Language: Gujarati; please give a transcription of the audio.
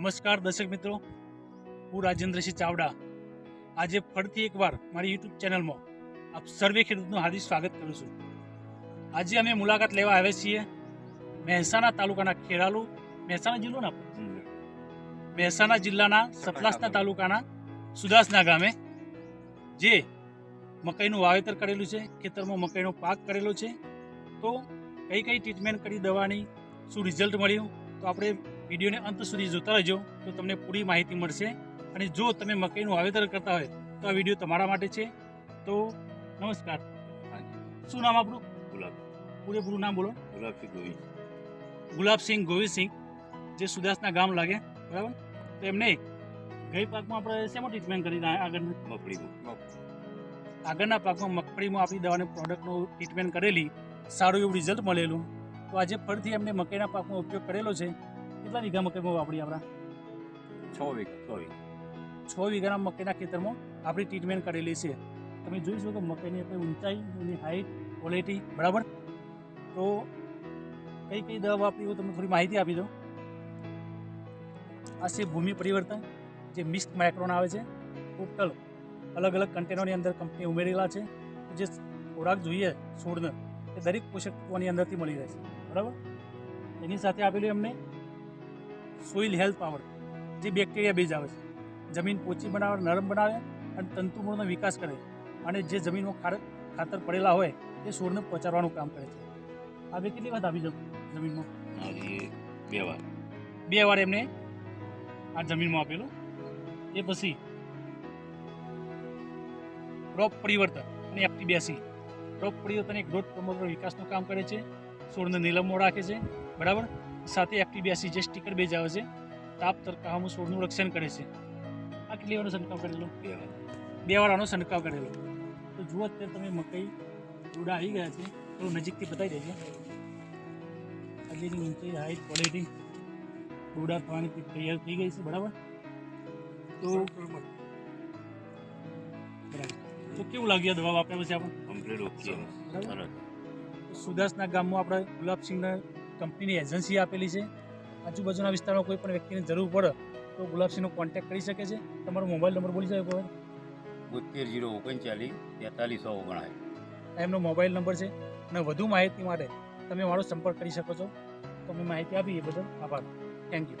નમસ્કાર દર્શક મિત્રો, હું રાજેન્દ્રસિંહ ચાવડા આજે ફરીથી એકવાર મારી યુટ્યુબ ચેનલમાં આપ સર્વે ખેડૂતનું હાર્દિક સ્વાગત કરું છું। આજે અમે મુલાકાત લેવા આવ્યા છીએ મહેસાણા તાલુકાના ખેરાલુ, મહેસાણા જિલ્લો ના મહેસાણા જિલ્લાના સતલાસના તાલુકાના સુદાસના ગામે જે મકાઈનું વાવેતર કરેલું છે, ખેતરમાં મકાઈનો પાક કરેલો છે। તો કઈ કઈ ટ્રીટમેન્ટ કરી, દવાની શું રિઝલ્ટ મળ્યું, તો આપણે વિડીયોને અંત સુધી જોતા રહેજો તો તમને પૂરી માહિતી મળશે। અને જો તમે મકાઈનું વાવેતર કરતા હોય તો આ વિડીયો તમારા માટે છે। તો નમસ્કાર, શું નામ આપણું? ગુલાબ, પૂરેપૂરું નામ બોલો। ગુલાબસિંહ ગોવિંદ, ગુલાબસિંહ ગોવિંદસિંહ, જે સુદાસના ગામ લાગે, બરાબર? તો એમને ગઈ પાકમાં આપણે શેમાં ટ્રીટમેન્ટ કરી? આગળના પાકમાં મગફળીમાં આપણી દવાની પ્રોડક્ટનું ટ્રીટમેન્ટ કરેલી, સારું એવું રિઝલ્ટ મળેલું। તો આજે ફરીથી એમને મકાઈના પાકમાં ઉપયોગ કરેલો છે। કેટલા વીઘા મકાઈમાં વાપરી? આપણા 6 વીઘાના મકાઈના ખેતરમાં આપણી ટ્રીટમેન્ટ કરેલી છે। તમે જોઈ શકો મકાઈની આપણે ઊંચાઈ, એની હાઈટ, ક્વોલિટી, બરાબર? તો કઈ કઈ દવા વાપરી હું તમને થોડી માહિતી આપી દઉં। આ છે ભૂમિ પરિવર્તન, જે મિક્સ માઇક્રોન આવે છે। ટોટલ અલગ અલગ કન્ટેનરની અંદર કંપની ઉમેરેલા છે। જે ખોરાક જોઈએ છોડને એ દરેક પોષક તત્વોની અંદરથી મળી રહે છે, બરાબર? એની સાથે આપેલું એમને સોઇલ હેલ્થ પાવર, જે બેક્ટેરિયા બેઝ આવે છે, જમીન પોચી બનાવે, નરમ બનાવે અને તંતુમૂળનો વિકાસ કરે અને જે જમીનમાં ખાતર પડેલા હોય એ છોડને પહોંચાડવાનું કામ કરે છે। આ બે કેટલી વખત આપી જમીનમાં? 2 વાર એમને આ જમીનમાં આપેલું। એ પછી ક્રોપ પરિવર્તન અને FT82, ક્રોપ પરિવર્તન એ ગ્રોથ પ્રમોટર વિકાસનું કામ કરે છે, છોડને નીલમમાં રાખે છે, બરાબર? સાથે FT82 જે સ્ટીકર બેઝ આવે છે, તાપ તડકામાં છોડનું રક્ષણ કરે છે। આ કેટલી વારનો છંટકાવ કરેલો? 2 વાર આનો છંટકાવ કરેલો। તો જુઓ અત્યારે તમે મકાઈ ડોડા આવી ગયા છે, થોડું નજીકથી બતાવી દેજો। આજની ઊંચાઈ, હાઈટ, ક્વોલિટી, ડોડા થવાની તૈયાર થઈ ગઈ છે, બરાબર? તો તો કેવું લાગ્યું દવા વાપર્યા પછી આપણે? સુદાસના ગામમાં આપણે ગુલાબસિંહને કંપનીની એજન્સી આપેલી છે। આજુબાજુના વિસ્તારમાં કોઈ પણ વ્યક્તિને જરૂર પડે તો ગુલાબસિંહનો કોન્ટેક્ટ કરી શકે છે। તમારો મોબાઈલ નંબર બોલી શકો? 72 039 43 એમનો મોબાઈલ નંબર છે અને વધુ માહિતી માટે તમે મારો સંપર્ક કરી શકો છો। તો અમે માહિતી આપી એ બદલ આભાર, થેન્ક યુ।